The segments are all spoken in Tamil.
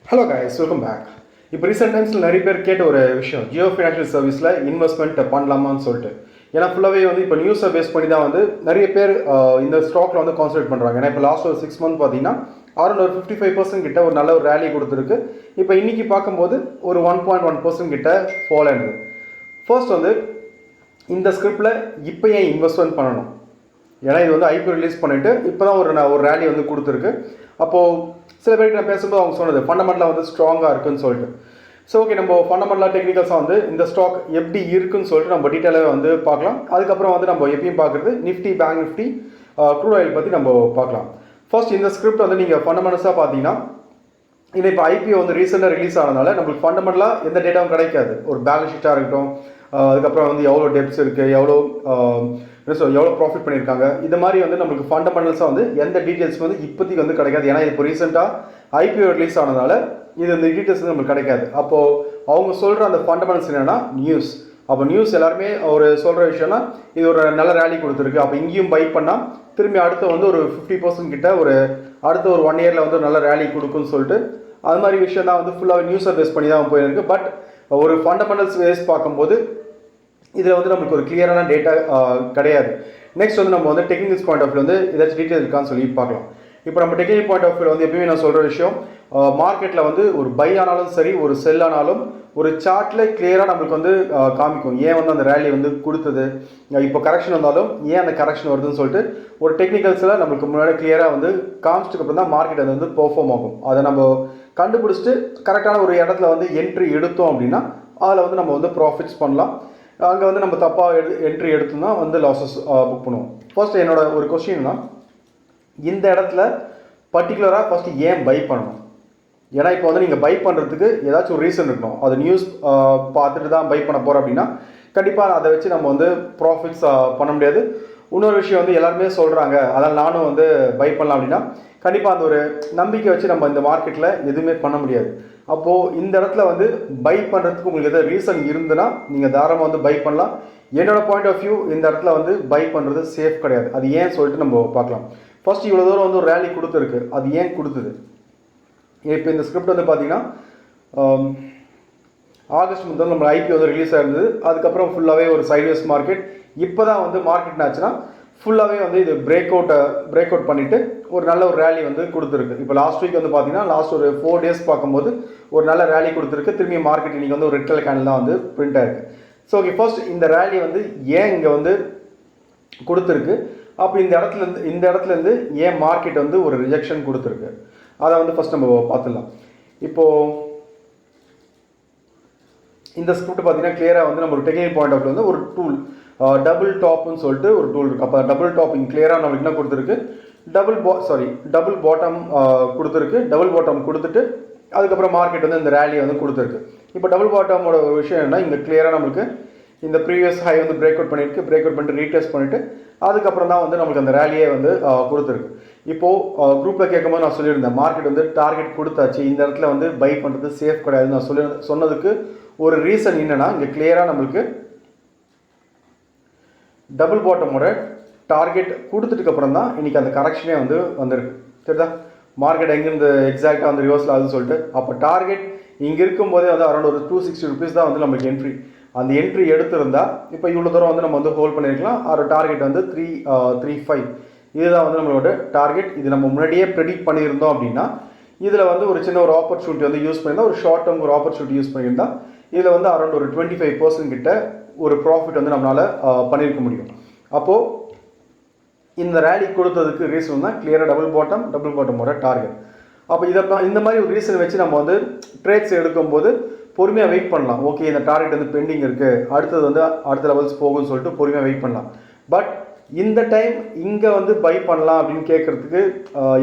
Hello guys, welcome back. இப்போ ரீசெண்ட் டைம்ஸில் நிறைய பேர் கேட்ட ஒரு விஷயம், ஜியோ ஃபினான்ஷியல் சர்வீஸில் இன்வெஸ்ட்மெண்ட் பண்ணலாமான்னு சொல்லிட்டு. ஏன்னா ஃபுல்லாகவே வந்து இப்போ நியூஸை பேஸ் பண்ணி தான் வந்து நிறைய பேர் இந்த ஸ்டாக்ல வந்து கான்சன்ட்ரேட் பண்ணுறாங்க. ஏன்னா இப்போ லாஸ்ட் ஒரு 6 மந்த் பார்த்தீங்கன்னா அரௌண்ட் ஒரு 55% கிட்ட ஒரு நல்ல ஒரு ரேலி கொடுத்துருக்கு. இப்போ இன்னைக்கு பார்க்கும்போது ஒரு 1.1% கிட்ட ஃபால் ஆனது. ஃபர்ஸ்ட் வந்து இந்த ஸ்கிரிப்டில் இப்போ ஏன் இன்வெஸ்ட்மெண்ட் பண்ணணும்? ஏன்னா இது வந்து ஐபிஓ ரிலீஸ் பண்ணிவிட்டு இப்போ தான் ஒரு ரேலி வந்து கொடுத்துருக்கு. அப்போது சில பேருக்கு நான் பேசும்போது அவங்க சொன்னது ஃபண்டமெண்டலாக வந்து ஸ்ட்ராங்காக இருக்குன்னு சொல்லிட்டு. ஸோ ஓகே, நம்ம ஃபண்டமெண்டலாக டெக்னிக்கல்ஸாக வந்து இந்த ஸ்டாக் எப்படி இருக்குன்னு சொல்லிட்டு நம்ம டீட்டெயிலாக வந்து பார்க்கலாம். அதுக்கப்புறம் வந்து நம்ம எப்பயும் பார்க்குறது Nifty, bank Nifty, crude oil பற்றி நம்ம பார்க்கலாம். ஃபர்ஸ்ட் இந்த ஸ்கிரிப்ட் வந்து நீங்கள் ஃபண்டமெண்டல்ஸாக பார்த்தீங்கன்னா இது இப்போ ஐபிஓ வந்து ரீசெண்டாக ரிலீஸ் ஆனதுனால நம்மளுக்கு ஃபண்டமெண்டலாக எந்த டேட்டாவும் கிடைக்காது. ஒரு பேலன்ஸ் ஷீட்டாக இருக்கட்டும், அதுக்கப்புறம் வந்து எவ்வளோ டெப்ஸ் இருக்குது, எவ்வளோ ப்ராஃபிட் பண்ணியிருக்காங்க, இது மாதிரி வந்து நம்மளுக்கு ஃபண்டமெண்டல்ஸாக வந்து எந்த டீட்டெயில்ஸ் வந்து இப்போதைக்கு வந்து கிடைக்காது. ஏன்னா இப்போ ரீசெண்டாக ஐபிஓ ரிலீஸ் ஆனதுனால இது இந்த டீட்டெயில்ஸ் வந்து நம்மளுக்கு கிடைக்காது. அப்போது அவங்க சொல்கிற அந்த ஃபண்டமெண்டல்ஸ் என்னென்னா நியூஸ். அப்போ நியூஸ் எல்லாருமே ஒரு சொல்கிற விஷயம்னா இது ஒரு நல்ல ரேலி கொடுத்துருக்கு, அப்போ இங்கேயும் பை பண்ணால் திரும்பி அடுத்து வந்து ஒரு 50% கிட்ட அடுத்த ஒரு 1 இயரில் வந்து நல்ல ரேலி கொடுக்குன்னு சொல்லிட்டு அது மாதிரி விஷயம் தான் வந்து ஃபுல்லாக நியூஸை பேஸ் பண்ணி தான் போயிருக்கு. பட் ஒரு ஃபண்டமெண்டல்ஸ் பேஸ் பார்க்கும்போது இதில் வந்து நமக்கு ஒரு கிளியரான டேட்டா கிடையாது. நெக்ஸ்ட் வந்து நம்ம வந்து டெக்னிக்கல் பாயிண்ட் ஆஃப் வியூ வந்து ஏதாச்சும் டீட்டெயில் இருக்கான்னு சொல்லி பார்க்கலாம். இப்போ நம்ம டெக்னிக்கல் பாயிண்ட் ஆஃப் வியூ வந்து எப்பயுமே நான் சொல்கிற விஷயம், மார்க்கெட்டில் வந்து ஒரு பை ஆனாலும் சரி, ஒரு செல் ஆனாலும் ஒரு சார்ட்டில் கிளியராக நம்மளுக்கு வந்து காமிக்கும் ஏன் வந்து அந்த ரேலி வந்து கொடுத்தது, இப்போ கரெக்ஷன் வந்தாலும் ஏன் அந்த கரெக்ஷன் வருதுன்னு சொல்லிட்டு ஒரு டெக்னிக்கல்ஸில் நம்மளுக்கு முன்னாடி கிளியராக வந்து காமிச்சிட்டு அப்புறம் தான் மார்க்கெட் அது வந்து பெர்ஃபார்ம் ஆகும். அதை நம்ம கண்டுபிடிச்சிட்டு கரெக்டான ஒரு இடத்துல வந்து என்ட்ரி எடுத்தோம் அப்படின்னா அதில் வந்து நம்ம வந்து ப்ராஃபிட்ஸ் பண்ணலாம். அங்கே வந்து நம்ம தப்பாக என்ட்ரி எடுத்தோம்னா வந்து லாஸஸ் புக் பண்ணுவோம். ஃபர்ஸ்ட் என்னோட ஒரு கொஸ்டின் தான், இந்த இடத்துல பர்டிகுலராக ஃபஸ்ட்டு ஏன் பை பண்ணணும்? ஏன்னா இப்போ வந்து நீங்கள் பை பண்ணுறதுக்கு ஏதாச்சும் ஒரு ரீசன் இருக்கணும். அது நியூஸ் பார்த்துட்டு தான் பை பண்ண போகிறோம் அப்படின்னா கண்டிப்பாக அதை வச்சு நம்ம வந்து ப்ராஃபிட்ஸ் பண்ண முடியாது. இன்னொரு விஷயம் வந்து எல்லாருமே சொல்கிறாங்க, அதனால் நானும் வந்து பை பண்ணலாம் அப்படின்னா கண்டிப்பாக அந்த ஒரு நம்பிக்கை வச்சு நம்ம இந்த மார்க்கெட்டில் எதுவுமே பண்ண முடியாது. அப்போது இந்த இடத்துல வந்து பை பண்ணுறதுக்கு உங்களுக்கு எதாவது ரீசன் இருந்துன்னா நீங்கள் தாராளமாக வந்து பை பண்ணலாம். என்னோட பாயிண்ட் ஆஃப் வியூ இந்த இடத்துல வந்து பை பண்ணுறது சேஃப் கிடையாது. அது ஏன் சொல்லிட்டு நம்ம பார்க்கலாம். ஃபர்ஸ்ட் இவ்வளோ தூரம் வந்து ஒரு ரேலி கொடுத்துருக்கு, அது ஏன் கொடுத்தது? இப்போ இந்த ஸ்கிரிப்ட் வந்து பார்த்தீங்கன்னா ஆகஸ்ட் முதல் நம்ம ஐபிஓ வந்து ரிலீஸ் ஆயிருந்தது. அதுக்கப்புறம் ஃபுல்லாகவே ஒரு சைட்வேஸ் மார்க்கெட். இப்போ தான் வந்து மார்க்கெட் ஆச்சுன்னா ஃபுல்லாகவே வந்து இது பிரேக் அவுட் பண்ணிவிட்டு ஒரு நல்ல ஒரு ரேலி வந்து கொடுத்துருக்கு. இப்போ லாஸ்ட் வீக் வந்து பார்த்தீங்கன்னா லாஸ்ட் ஒரு 4 டேஸ் பார்க்கும்போது ஒரு நல்ல ரேலி கொடுத்துருக்கு. திரும்பி மார்க்கெட் இன்றைக்கி வந்து ஒரு ரெட் கலர் கேண்டில் தான் வந்து பிரிண்ட் ஆயிருக்கு. ஸோ ஓகே, ஃபர்ஸ்ட் இந்த ரேலி வந்து ஏன் இங்கே வந்து கொடுத்துருக்கு, அப்போ இந்த இடத்துலேருந்து ஏன் மார்க்கெட் வந்து ஒரு ரிஜெக்ஷன் கொடுத்துருக்கு, அதை வந்து ஃபர்ஸ்ட் நம்ம பார்த்துடலாம். இப்போது இந்த ஸ்கிரிப்ட் பார்த்தீங்கன்னா கிளியராக வந்து நம்ம ஒரு டெக்னிக்கல் பாயிண்ட் ஆஃப் வியூ வந்து ஒரு டூல் டபுள் டாப்னு சொல்லிட்டு ஒரு டூல் இருக்குது. அப்போ டபுள் டாப் இங்கே கிளியராக நம்மளுக்கு என்ன கொடுத்துருக்கு, டபுள் பாட்டம் கொடுத்துருக்கு. டபுள் பாட்டம் கொடுத்துட்டு அதுக்கப்புறம் மார்க்கெட் வந்து இந்த ரேலியை வந்து கொடுத்துருக்கு. இப்போ டபுள் பாட்டமோட ஒரு விஷயம் என்ன, இங்கே கிளியராக நம்மளுக்கு இந்த ப்ரீவியஸ் ஹை வந்து பிரேக் அவுட் பண்ணிட்டு ரீடெஸ்ட் பண்ணிவிட்டு அதுக்கப்புறம் தான் வந்து நம்மளுக்கு அந்த ரேலியே வந்து கொடுத்துருக்கு. இப்போது குரூப்பில் கேட்கும்போது நான் சொல்லியிருந்தேன், மார்க்கெட் வந்து டார்கெட் கொடுத்தாச்சு, இந்த இடத்துல வந்து பை பண்ணுறது சேஃப் கிடையாதுன்னு நான் சொன்னதுக்கு ஒரு ரீசன் என்னென்னா, இங்கே கிளியராக நம்மளுக்கு டபுள் பாட்டமோட டார்கெட் கொடுத்துட்டுக்கப்புறம் தான் இன்றைக்கி அந்த கரெக்ஷனே வந்து வந்திருக்கு. சரிதா? மார்க்கெட் எங்கேருந்து எக்ஸாக்டாக வந்து ரிவர்ஸில் ஆகுதுன்னு சொல்லிட்டு அப்போ டார்கெட் இங்கே இருக்கும்போதே வந்து அரௌண்ட் ஒரு 260 rupees தான் வந்து நம்மளுக்கு என்ட்ரி. அந்த என்ட்ரி எடுத்திருந்தால் இப்போ இவ்வளோ தூரம் வந்து நம்ம வந்து ஹோல்ட் பண்ணியிருக்கலாம். ஒரு டார்கெட் வந்து 335 இதுதான் வந்து நம்மளோட டார்கெட். இது நம்ம முன்னாடியே ப்ரெடிக்ட் பண்ணியிருந்தோம் அப்படின்னா இதில் வந்து ஒரு சின்ன ஒரு ஆப்பர்ச்சுனிட்டி வந்து யூஸ் பண்ணியிருந்தா, ஒரு ஷார்ட் டேர்ம் ஒரு ஆப்பர்ச்சுனிட்டி யூஸ் பண்ணியிருந்தா இதில் வந்து அரௌண்ட் ஒரு 25% கிட்ட ஒரு ப்ராஃபிட் வந்து நம்மளால் பண்ணியிருக்க முடியும். அப்போது இந்த ரேலி கொடுத்ததுக்கு ரீசன் தான் கிளியராக டபுள் பாட்டமோட டார்கெட். அப்போ இந்த மாதிரி ஒரு ரீசன் வச்சு நம்ம வந்து ட்ரேட்ஸ் எடுக்கும்போது பொறுமையாக வெயிட் பண்ணலாம். ஓகே, இந்த டார்கெட் வந்து பெண்டிங் இருக்குது, அடுத்தது வந்து அடுத்த லெவல்ஸ் போகும்னு சொல்லிட்டு பொறுமையாக வெயிட் பண்ணலாம். பட் இந்த டைம் இங்கே வந்து பை பண்ணலாம் அப்படின்னு கேட்குறதுக்கு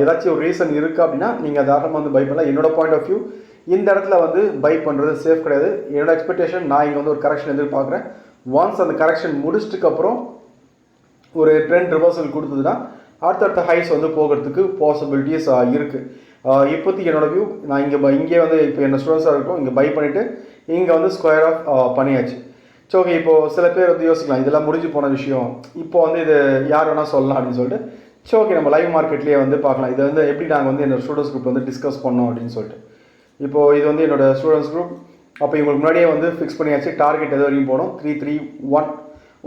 ஏதாச்சும் ஒரு ரீசன் இருக்குது அப்படின்னா நீங்கள் தாராளமாக வந்து பை பண்ணலாம். என்னோட பாயிண்ட் ஆஃப் வியூ இந்த இடத்துல வந்து பை பண்ணுறது சேஃப் கிடையாது. என்னோட எக்ஸ்பெக்டேஷன், நான் இங்கே வந்து ஒரு கரெக்ஷன் எதிர்பார்க்குறேன். ஒன்ஸ் அந்த கரெக்ஷன் முடிச்சிட்டுக்கப்புறம் ஒரு ட்ரெண்ட் ரிவர்சல் கொடுத்ததுன்னா அடுத்தடுத்த ஹைஸ் வந்து போகிறதுக்கு பாசிபிலிட்டிஸ் இருக்குது. இப்போதைக்கு என்னோட வியூ, நான் இங்கே வந்து இப்போ என்ன ஸ்டூடெண்ட்ஸாக இருக்கும் இங்கே பை பண்ணிவிட்டு இங்கே வந்து ஸ்கொயர் ஆஃப் பண்ணியாச்சு. ஸோ ஓகே, இப்போது சில பேர் வந்து யோசிக்கலாம் இதெல்லாம் முடிஞ்சு போன விஷயம், இப்போ வந்து இது யார் வேணால் சொல்லலாம் அப்படின்னு சொல்லிட்டு. ஸோ ஓகே, நம்ம லைவ் மார்க்கெட்லேயே வந்து பார்க்கலாம் இதை வந்து எப்படி நாங்கள் வந்து என்னோட ஸ்டூடெண்ட்ஸ் குரூப் வந்து டிஸ்கஸ் பண்ணோம் அப்படின்னு சொல்லிட்டு. இப்போது இது வந்து என்னோட ஸ்டூடெண்ட்ஸ் குரூப். அப்போ இவங்களுக்கு முன்னாடியே வந்து ஃபிக்ஸ் பண்ணியாச்சு டார்கெட் எது வரையும் போகணும், 3-3-1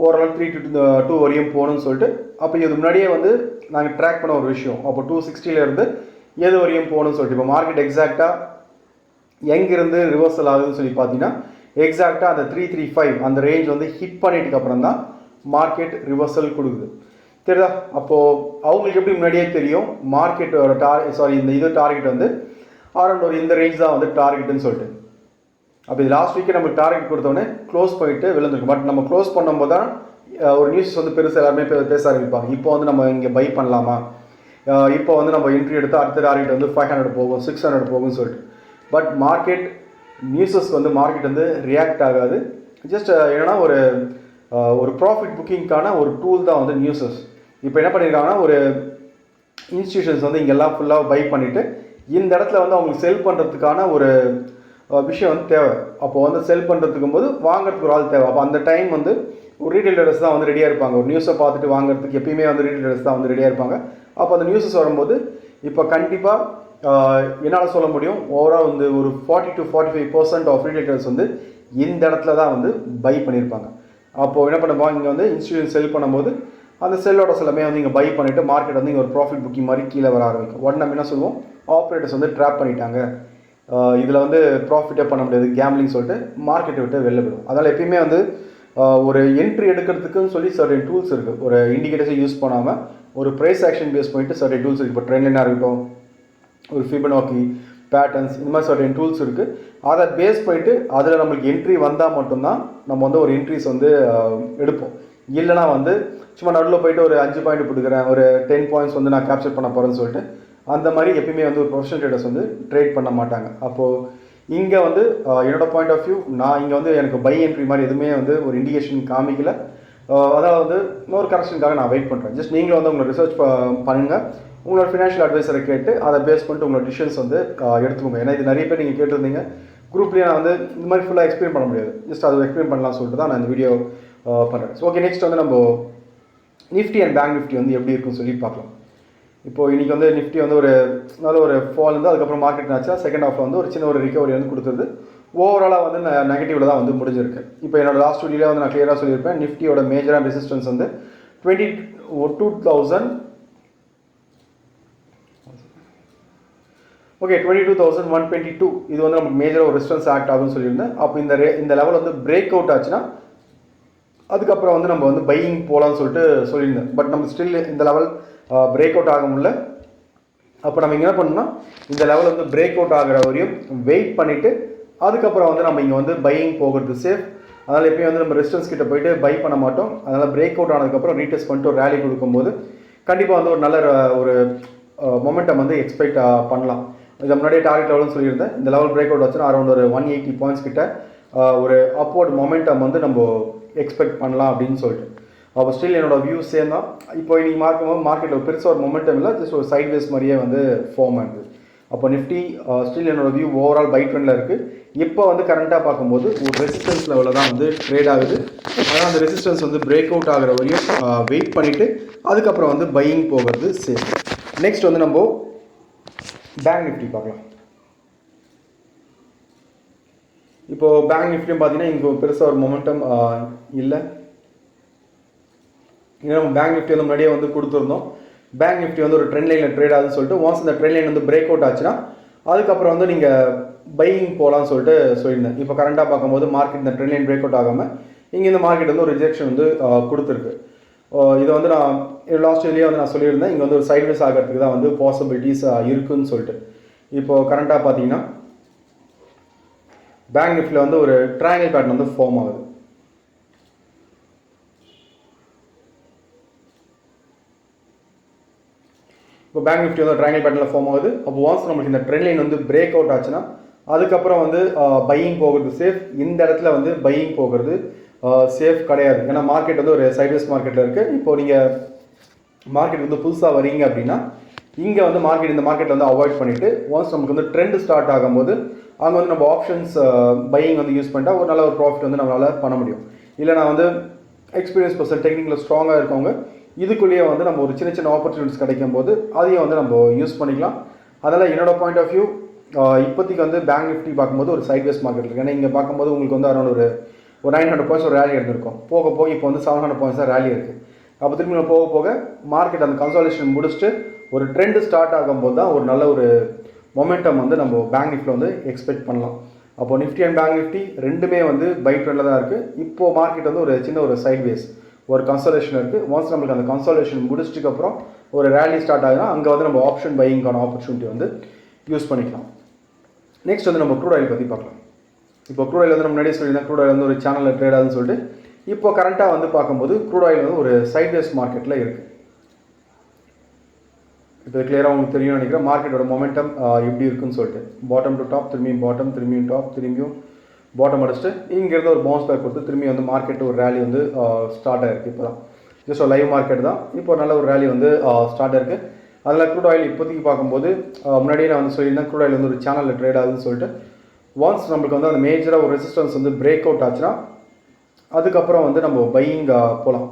ஓவரால் 3-2 வரையும் போகணும்னு சொல்லிட்டு. அப்போ இது முன்னாடியே வந்து நாங்கள் ட்ராக் பண்ண ஒரு விஷயம். அப்போ 260 எது வரையும் போகணும்னு சொல்லிட்டு இப்போ மார்க்கெட் எக்ஸாக்டாக எங்கிருந்து ரிவர்சல் ஆகுதுன்னு சொல்லி பார்த்தீங்கன்னா எக்ஸாக்டாக அந்த 335 அந்த ரேஞ்ச் வந்து ஹிட் பண்ணிட்டுக்கு அப்புறம் தான் மார்க்கெட் ரிவர்சல் கொடுக்குது. தெரியுதா? அப்போது அவங்களுக்கு எப்படி முன்னாடியே தெரியும் மார்க்கெட்டோட இந்த இது டார்கெட் வந்து அரௌண்ட் ஒரு இந்த ரேஞ்ச் தான் வந்து டார்கெட்டுன்னு சொல்லிட்டு. அப்போ இது லாஸ்ட் வீக்கே நமக்கு டார்கெட் கொடுத்தோடனே க்ளோஸ் பண்ணிட்டு விழுந்துருக்கு. பட் நம்ம க்ளோஸ் பண்ணும்போது தான் ஒரு நியூஸ் வந்து பெருசாக எல்லாருமே பேச ஆரம்பிப்பாங்க. இப்போ வந்து நம்ம இங்கே பை பண்ணலாமா, இப்போ வந்து நம்ம என்ட்ரி எடுத்து அடுத்த டார்கெட் வந்து 500 போகும், 600 போகும்னு சொல்லிட்டு. பட் மார்க்கெட் நியூஸஸ்க்கு வந்து மார்க்கெட் வந்து ரியாக்ட் ஆகாது. ஜஸ்ட் என்னென்னா ஒரு ப்ராஃபிட் புக்கிங்க்கான ஒரு டூல் தான் வந்து நியூஸஸ். இப்போ என்ன பண்ணியிருக்காங்கன்னா ஒரு இன்ஸ்டியூஷன்ஸ் வந்து இங்கெல்லாம் ஃபுல்லாக பை பண்ணிவிட்டு இந்த இடத்துல வந்து அவங்களுக்கு செல் பண்ணுறதுக்கான ஒரு விஷயம் வந்து தேவை. அப்போ வந்து செல் பண்ணுறதுக்கும் போது வாங்குறதுக்கு ஒரு ஆள் தேவை. அப்போ அந்த டைம் வந்து ஒரு ரீட்டைல் ட்ரேடர்ஸ் தான் வந்து ரெடியாக இருப்பாங்க. ஒரு நியூஸை பார்த்துட்டு வாங்குறதுக்கு எப்பயுமே வந்து ரீட்டைல் ட்ரேடர்ஸ் தான் வந்து ரெடியாக இருப்பாங்க. அப்போ அந்த நியூஸஸ் வரும்போது இப்போ கண்டிப்பாக என்னால் சொல்ல முடியும் ஓவரால் வந்து ஒரு 40-45% ஆஃப் ரீட்டைல் ட்ரேடர்ஸ் வந்து இந்த இடத்துல தான் வந்து பை பண்ணியிருப்பாங்க. அப்போது என்ன பண்ணுவாங்க, இங்கே வந்து இன்ஸ்டியூஷன் செல் பண்ணும்போது அந்த செல்லோட சிலமே வந்து இங்கே பை பண்ணிவிட்டு மார்க்கெட் வந்து இங்கே ஒரு ப்ராஃபிட் புக்கிங் மாதிரி கீழே வர ஆரம்பிக்கும். உடனே நம்ம என்ன சொல்லுவோம், ஆப்ரேட்டர்ஸ் வந்து ட்ராப் பண்ணிட்டாங்க, இதில் வந்து ப்ராஃபிட்டே பண்ண முடியாது, கேம்லிங் சொல்லிட்டு மார்க்கெட்டை விட்டு வெளில போயிடும். அதனால் எப்பயுமே வந்து ஒரு என்ட்ரி எடுக்கிறதுக்குன்னு சொல்லி சர்டன் டூல்ஸ் இருக்குது. ஒரு இண்டிகேட்டர்ஸை யூஸ் பண்ணாமல் ஒரு ப்ரைஸ் ஆக்ஷன் பேஸ் பண்ணிட்டு சர்டன் டூல்ஸ் இருக்குது. இப்போ ட்ரெண்ட் லைனாக இருக்கட்டும், ஒரு ஃபிபனாக்கி பேட்டர்ன்ஸ், இந்த மாதிரி சர்டன் டூல்ஸ் இருக்குது. அதை பேஸ் பண்ணிவிட்டு அதில் நம்மளுக்கு என்ட்ரி வந்தால் மட்டும்தான் நம்ம வந்து ஒரு என்ட்ரிஸ் வந்து எடுப்போம். இல்லைனா வந்து சும்மா நடுவில் போயிட்டு ஒரு 5 பாயிண்ட் போட்டுக்கிறேன், ஒரு 10 பாயிண்ட்ஸ் வந்து நான் கேப்சர் பண்ண போகிறேன்னு சொல்லிட்டு அந்த மாதிரி எப்பயுமே வந்து ஒரு ப்ரொஃபஷனல் ட்ரேடர்ஸ் வந்து ட்ரேட் பண்ண மாட்டாங்க. அப்போது இங்கே வந்து என்னோடய பாயிண்ட் ஆஃப் வியூ, நான் இங்கே வந்து எனக்கு பை என்ட்ரி மாதிரி எதுவுமே வந்து ஒரு இண்டிகேஷன் காமிக்கல. அதாவது வந்து இன்னொரு கரெக்ஷனுக்காக நான் வெயிட் பண்ணுறேன். ஜஸ்ட் நீங்களும் வந்து உங்களை ரிசர்ச் பண்ணுங்கள், உங்களோட ஃபினான்ஷியல் அட்வைஸரை கேட்டு அதை பேஸ் பண்ணிட்டு உங்களோட டிசிஷன்ஸ் வந்து எடுத்துக்கோங்க. ஏன்னா இது நிறைய பேர் நீங்கள் கேட்டிருந்தீங்க குரூப்லேயே. நான் வந்து இந்த மாதிரி ஃபுல்லாக எக்ஸ்பிளைன் பண்ண முடியாது, ஜஸ்ட் அதை எக்ஸ்பிளைன் பண்ணலாம்னு சொல்லிட்டு தான் நான் இந்த வீடியோ பண்ணுறேன். ஸோ ஓகே, நெக்ஸ்ட் வந்து நம்ம நிஃப்டி அண்ட் பேங்க் நிஃப்டி வந்து எப்படி இருக்குன்னு சொல்லி பார்க்கலாம். இப்போது இன்றைக்கி வந்து நிஃப்டி வந்து ஒரு நல்ல ஒரு ஃபால் இருந்து அதுக்கப்புறம் மார்க்கெட் ஆச்சா செகண்ட் ஹாஃபில் வந்து ஒரு சின்ன ஒரு ரிகவரி வந்து கொடுத்துருது. ஓவராலாக வந்து நெகட்டிவில் தான் வந்து முடிஞ்சிருக்கு. இப்போ என்னோட லாஸ்ட் வீடியோவில் வந்து நான் கிளியராக சொல்லியிருப்பேன், நிஃப்டியோட மேஜரான ரெசிஸ்டன்ஸ் வந்து 22,122 இது வந்து நமக்கு மேஜராக ஒரு ரெசிஸ்டன்ஸ் ஆக்ட் ஆகும்னு சொல்லியிருந்தேன். அப்போ இந்த லெவல் வந்து பிரேக் அவுட் ஆச்சுன்னா அதுக்கப்புறம் வந்து நம்ம வந்து பையிங் போகலான்னு சொல்லியிருந்தேன். பட் நம்ம ஸ்டில் இந்த லெவல் பிரேக் அவுட் ஆக முடியல. அப்போ நம்ம இங்கே என்ன பண்ணணும்னா இந்த லெவல் வந்து பிரேக் அவுட் ஆகிற வரையும் வெயிட் பண்ணிவிட்டு அதுக்கப்புறம் வந்து நம்ம இங்கே வந்து பையிங் போகிறது சேஃப். அதனால் எப்பயும் வந்து நம்ம ரெசிஸ்டன்ஸ் கிட்ட போயிட்டு பை பண்ண மாட்டோம். அதனால் பிரேக் அவுட் ஆனதுக்கப்புறம் ரீடெஸ்ட் பண்ணிட்டு ஒரு ரேலி கொடுக்கும்போது கண்டிப்பாக வந்து ஒரு நல்ல ஒரு மொமெண்டம் வந்து எக்ஸ்பெக்ட் பண்ணலாம். இதை முன்னாடியே டார்கெட் லெவல்னு சொல்லியிருந்தேன். இந்த லெவல் பிரேக் அவுட் ஆச்சுன்னா அரௌண்ட் ஒரு 180 பாயிண்ட்ஸ் கிட்ட ஒரு அப்வர்ட் மொமெண்டம் வந்து நம்ம எக்ஸ்பெக்ட் பண்ணலாம் அப்படின்னு சொல்லிட்டு. அப்போ ஸ்டில் என்னோட வியூ சேம் தான். இப்போ இன்றைக்கி மார்க்கெட்டில் ஒரு பெருசாக ஒரு மொமெண்டம் இல்லை, ஜஸ்ட் ஒரு சைட்வேஸ் மாதிரியே வந்து ஃபார்ம் ஆகுது. அப்போ நிஃப்டி ஸ்டில் என்னோட வியூ ஓவரால் பை ட்ரெண்டில் இருக்குது. இப்போ வந்து கரண்ட்டாக பார்க்கும்போது ஒரு ரெசிஸ்டன்ஸ் லெவலில் தான் வந்து ட்ரேட் ஆகுது. அதனால் அந்த ரெசிஸ்டன்ஸ் வந்து பிரேக் அவுட் ஆகிற வரையும் வெயிட் பண்ணிவிட்டு அதுக்கப்புறம் வந்து பையிங் போகிறது சேஃப். நெக்ஸ்ட் வந்து நம்ம பேங்க் நிஃப்டி பார்க்கலாம். இப்போது பேங்க் நிஃப்டியும் பார்த்தீங்கன்னா இங்கே பெருசாக ஒரு மொமெண்டம் இல்லை. ஏன்னா நம்ம பேங்க் நிஃப்டி வந்து முன்னாடியே வந்து கொடுத்துருந்தோம். பேங்க் நிஃப்டி வந்து ஒரு ட்ரெண்ட் லைனில் ட்ரேட் ஆகுதுன்னு சொல்லிட்டு ஒன்ஸ் இந்த ட்ரெண்ட் லைன் வந்து பிரேக் அவுட் ஆச்சுன்னா அதுக்கப்புறம் வந்து நீங்கள் பையிங் போகலான்னு சொல்லிட்டு சொல்லியிருந்தேன். இப்போ கரண்ட்டாக பார்க்கும்போது மார்க்கெட் இந்த ட்ரெண்ட் லைன் பிரேக் அவுட் ஆகாமல் இங்கே இந்த மார்க்கெட் வந்து ஒரு ரிஜெக்ஷன் வந்து கொடுத்துருக்கு. இதை வந்து நான் லாஸ்ட் இயர்லேயே வந்து நான் சொல்லியிருந்தேன், இங்கே வந்து ஒரு சைட்வேஸ் ஆகிறதுக்கு தான் வந்து பாசிபிலிட்டிஸ் இருக்குதுன்னு சொல்லிட்டு. இப்போது கரண்ட்டாக பார்த்தீங்கன்னா பேங்க் நிஃப்டியில் வந்து ஒரு ட்ரையாங்கிள் பேட்டர்ன் வந்து ஃபார்ம் ஆகுது. இப்போ பேங்க் நிஃப்டி வந்து ட்ரையாங்கிள் பேட்டர்னில் ஃபார்ம் ஆகுது. அப்போ ஒன்ஸ் நம்மளுக்கு இந்த ட்ரெண்ட் லைன் வந்து பிரேக் அவுட் ஆச்சுன்னா அதுக்கப்புறம் வந்து பையிங் போகிறது சேஃப். இந்த இடத்துல வந்து பையிங் போகிறது சேஃப் கிடையாது. ஏன்னா மார்க்கெட் வந்து ஒரு சைட்வேஸ் மார்க்கெட்டில் இருக்குது. இப்போது நீங்கள் மார்க்கெட் வந்து புதுசாக வரீங்க அப்படின்னா இங்கே வந்து இந்த மார்க்கெட்டில் வந்து அவாய்ட் பண்ணிவிட்டு ஒன்ஸ் நமக்கு வந்து ட்ரெண்ட் ஸ்டார்ட் ஆகும்போது அங்கே வந்து நம்ம ஆப்ஷன்ஸ் பையிங் வந்து யூஸ் பண்ணிட்டா ஒரு நல்ல ஒரு ப்ராஃபிட் வந்து நம்மளால் பண்ண முடியும். இல்லை நான் வந்து எக்ஸ்பீரியன்ஸ் பர்சன் டெக்னிக்கில் ஸ்ட்ராங்காக இருக்கவங்க இதுக்குள்ளேயே வந்து நம்ம ஒரு சின்ன ஆப்பர்ச்சுனிட்டிஸ் கிடைக்கும் போது அதையும் வந்து நம்ம யூஸ் பண்ணிக்கலாம். அதனால் என்னோடய பாயிண்ட் ஆஃப் வியூ இப்போதைக்கு வந்து பேங்க் நிஃப்டி பார்க்கும்போது ஒரு சைட்வேஸ் மார்க்கெட் இருக்குது. ஏன்னா இங்கே பார்க்கும்போது உங்களுக்கு வந்து அரௌண்ட் ஒரு 900 பாயிண்ட்ஸ் ஒரு ரேலி இருந்திருக்கும். போக போக இப்போ வந்து 700 பாயிண்ட்ஸ் தான் ரேலி இருக்குது. அப்போ திரும்பி போக போக மார்க்கெட் அந்த கன்சாலிடேஷன் முடிச்சுட்டு ஒரு ட்ரெண்ட் ஸ்டார்ட் ஆகும்போது தான் ஒரு நல்ல ஒரு மொமெண்டம் வந்து நம்ம பேங்க் நிஃப்டியில் வந்து எக்ஸ்பெக்ட் பண்ணலாம். அப்போ நிஃப்டி அண்ட் பேங்க் நிஃப்டி ரெண்டுமே வந்து பை ட்ரெண்டில் தான் இருக்குது. இப்போது மார்க்கெட் வந்து ஒரு சின்ன ஒரு சைட்வேஸ் ஒரு கன்சாலேஷன் இருக்குது. ஒன்ஸ் நம்மளுக்கு அந்த கன்சாலேஷன் முடிச்சதுக்கப்புறம் ஒரு ரேலி ஸ்டார்ட் ஆகுதுன்னா அங்கே வந்து நம்ம ஆப்ஷன் பையிங்கான ஆப்பர்ச்சுனிட்டி வந்து யூஸ் பண்ணிக்கலாம். நெக்ஸ்ட் வந்து நம்ம க்ரூட் ஆயில் பற்றி பார்க்கலாம். இப்போ க்ரூட் ஆயில் வந்து நம்ம முன்னாடியே சொல்லியிருந்தேன், க்ரூட் ஆயில் வந்து ஒரு சேனலில் ட்ரேட் ஆகுதுன்னு சொல்லிட்டு. இப்போ கரண்ட்டாக வந்து பார்க்கும்போது க்ரூட் ஆயில் வந்து ஒரு சைட்வேஸ் மார்க்கெட்டில் இருக்குது. இப்போ கிளியராக உங்களுக்கு தெரியும் நினைக்கிறேன் மார்க்கெட்டோட மொமெண்டம் எப்படி இருக்குன்னு சொல்லிட்டு. பாட்டம் டு டாப், திரும்பியும் பாட்டம், திரும்பியும் டாப், திரும்பியும் பாட்டம் அடிச்சுட்டு இங்கேருந்து ஒரு பவுன்ஸ் பேக் கொடுத்து திரும்பி வந்து மார்க்கெட்டு ஒரு ரேலி வந்து ஸ்டார்ட் ஆகிருக்கு. இப்போ தான் ஜஸ்ட் ஒரு லைவ் மார்க்கெட் தான். இப்போ நல்ல ஒரு ரேலி வந்து ஸ்டார்ட் ஆகிருக்கு. அதில் க்ரூட் ஆயில் இப்போதைக்கு பார்க்கும்போது முன்னாடியே நான் வந்து சொல்லியிருந்தேன் க்ரூட் ஆயில் வந்து ஒரு சேனலில் ட்ரேட் ஆகுதுன்னு சொல்லிட்டு. ஒன்ஸ் நம்மளுக்கு வந்து அந்த மேஜராக ஒரு ரெசிஸ்டன்ஸ் வந்து பிரேக் அவுட் ஆச்சுன்னா அதுக்கப்புறம் வந்து நம்ம பையிங் போகலாம்.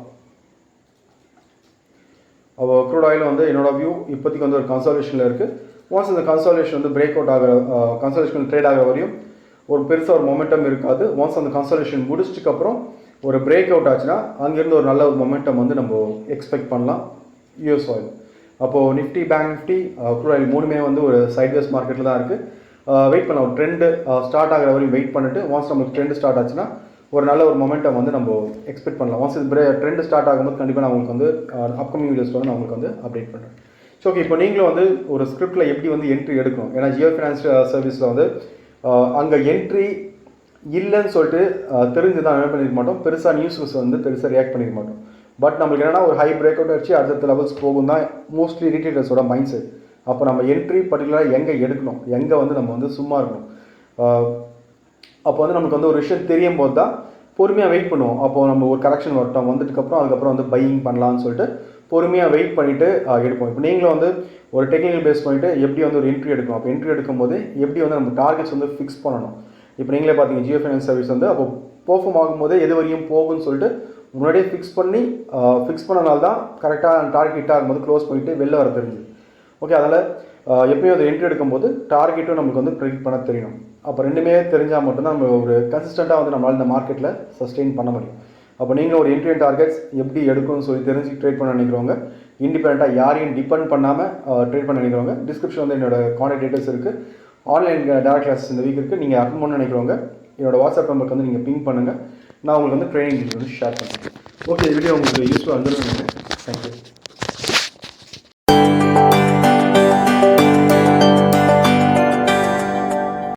க்ரூட் ஆயில் வந்து என்னோட வியூ இப்போதைக்கு வந்து ஒரு கன்சாலேஷனில் இருக்குது. ஒன்ஸ் இந்த கன்சாலேஷன் வந்து பிரேக் அவுட் ஆகிற கன்சாலேஷன் ட்ரேட் ஆகிற வரையும் ஒரு பெருசாக ஒரு மொமெண்டம் இருக்காது. ஒன்ஸ் அந்த கன்சாலேஷன் முடிச்சதுக்கப்புறம் ஒரு பிரேக் அவுட் ஆச்சுன்னா அங்கேருந்து ஒரு நல்ல ஒரு மொமெண்டம் வந்து நம்ம எக்ஸ்பெக்ட் பண்ணலாம் யூஎஸ் ஆயில். அப்போது Nifty, bank Nifty, crude oil மூணுமே வந்து ஒரு சைட்வேஸ் மார்க்கெட்டில் தான் இருக்குது. வெயிட் பண்ணலாம். ஒரு ட்ரெண்டு ஸ்டார்ட் ஆகிற வரையும் வெயிட் பண்ணிவிட்டு ஒன்ஸ் நம்மளுக்கு ட்ரெண்டு ஸ்டார்ட் ஆச்சுன்னா ஒரு நல்ல ஒரு மொமெண்டம் வந்து நம்ம எக்ஸ்பெக்ட் பண்ணலாம். ஒன்ஸ் இது ட்ரெண்டு ஸ்டார்ட் ஆகும்போது கண்டிப்பாக நான் உங்களுக்கு வந்து அப்கமிங் வீடியோஸில் வந்து நான் உங்களுக்கு வந்து அப்டேட் பண்ணுறேன். ஸோ ஓகே, இப்போ நீங்களும் வந்து ஒரு ஸ்கிரிப்டில் எப்படி வந்து என்ட்ரி எடுக்கணும். ஏன்னா ஜியோ ஃபினான்ஸ் சர்வீஸில் வந்து அங்கே என்ட்ரி இல்லைன்னு சொல்லிட்டு தெரிஞ்சு தான் என்ன பண்ணியிருக்க மாட்டோம், பெருசாக நியூஸஸ் வந்து பெருசாக ரியாக்ட் பண்ணிக்க மாட்டோம். பட் நம்மளுக்கு என்னென்னா ஒரு ஹை பிரேக் அவுட் ஆச்சு அடுத்த லெவல்ஸ் போகும் தான் மோஸ்ட்லி ரீட்டெயிலர்ஸோட மைண்ட் செட். அப்போ நம்ம என்ட்ரி பர்டிகுலராக எங்கே எடுக்கணும், எங்கே வந்து நம்ம வந்து சும்மா இருக்கணும். அப்போ வந்து நமக்கு வந்து ஒரு விஷயம் தெரியும் போது தான் பொறுமையாக வெயிட் பண்ணுவோம். அப்போது நம்ம ஒரு கரெக்ஷன் வரட்டும் வந்துட்டுக்கப்புறம் அதுக்கப்புறம் வந்து பையிங் பண்ணலான்னு சொல்லிட்டு பொறுமையாக வெயிட் பண்ணிவிட்டு எடுப்போம். இப்போ நீங்களும் வந்து ஒரு டெக்னிக்கல் பேஸ் பண்ணிவிட்டு எப்படி வந்து ஒரு என்ட்ரி எடுக்கணும், அப்போ என்ட்ரி எடுக்கும்போது எப்படி வந்து நம்ம டார்கெட்ஸ் வந்து ஃபிக்ஸ் பண்ணணும். இப்போ நீங்களே பார்த்தீங்க ஜியோ ஃபைனான்ஸ் சர்வீஸ் வந்து அப்போ பெர்ஃபார்ம் ஆகும்போதே எது வரையும் போகும்னு சொல்லிட்டு முன்னாடியே ஃபிக்ஸ் பண்ணனால தான் கரெக்டாக டார்கெட் ஹிட் ஆகும்போது க்ளோஸ் பண்ணிவிட்டு வெளில வர தெரிஞ்சுது. ஓகே, அதனால் எப்பயும் அதை என்ட்ரி எடுக்கும்போது டார்கெட்டும் நமக்கு வந்து ப்ரெடிக்ட் பண்ண தெரியணும். அப்போ ரெண்டுமே தெரிஞ்சால் மட்டும்தான் நம்ம ஒரு கன்சிஸ்டண்ட்டாக வந்து நம்மளால் இந்த மார்க்கெட்டில் சஸ்டெயின் பண்ண முடியும். அப்போ நீங்கள் ஒரு என்ட்ரி டார்கெட்ஸ் எப்படி எடுக்கும்னு சொல்லி தெரிஞ்சு ட்ரேட் பண்ண நினைக்கிறவங்க, இண்டிபெண்ட்டாக யாரையும் டிபெண்ட் பண்ணாமல் ட்ரேட் பண்ண நினைக்கிறவங்க, டிஸ்கிரிப்ஷன் வந்து என்னோட கான்டாக்ட் டீட்டெயில்ஸ் இருக்குது. ஆன்லைன் டேரக்ட் கிளாஸஸ் இந்த வீக் இருக்குது. நீங்கள் அட்டன் பண்ண நினைக்கிறவங்க என்னோட வாட்ஸ்அப் நம்பருக்கு வந்து நீங்கள் பிங் பண்ணுங்கள். நான் உங்களுக்கு வந்து ட்ரைனிங் வந்து ஷேர் பண்ணுறேன். ஓகே, இந்த வீடியோ உங்களுக்கு யூஸ்ஃபுல்லாக இருந்துருன்னு நினைக்கிறேன். தேங்க்யூ.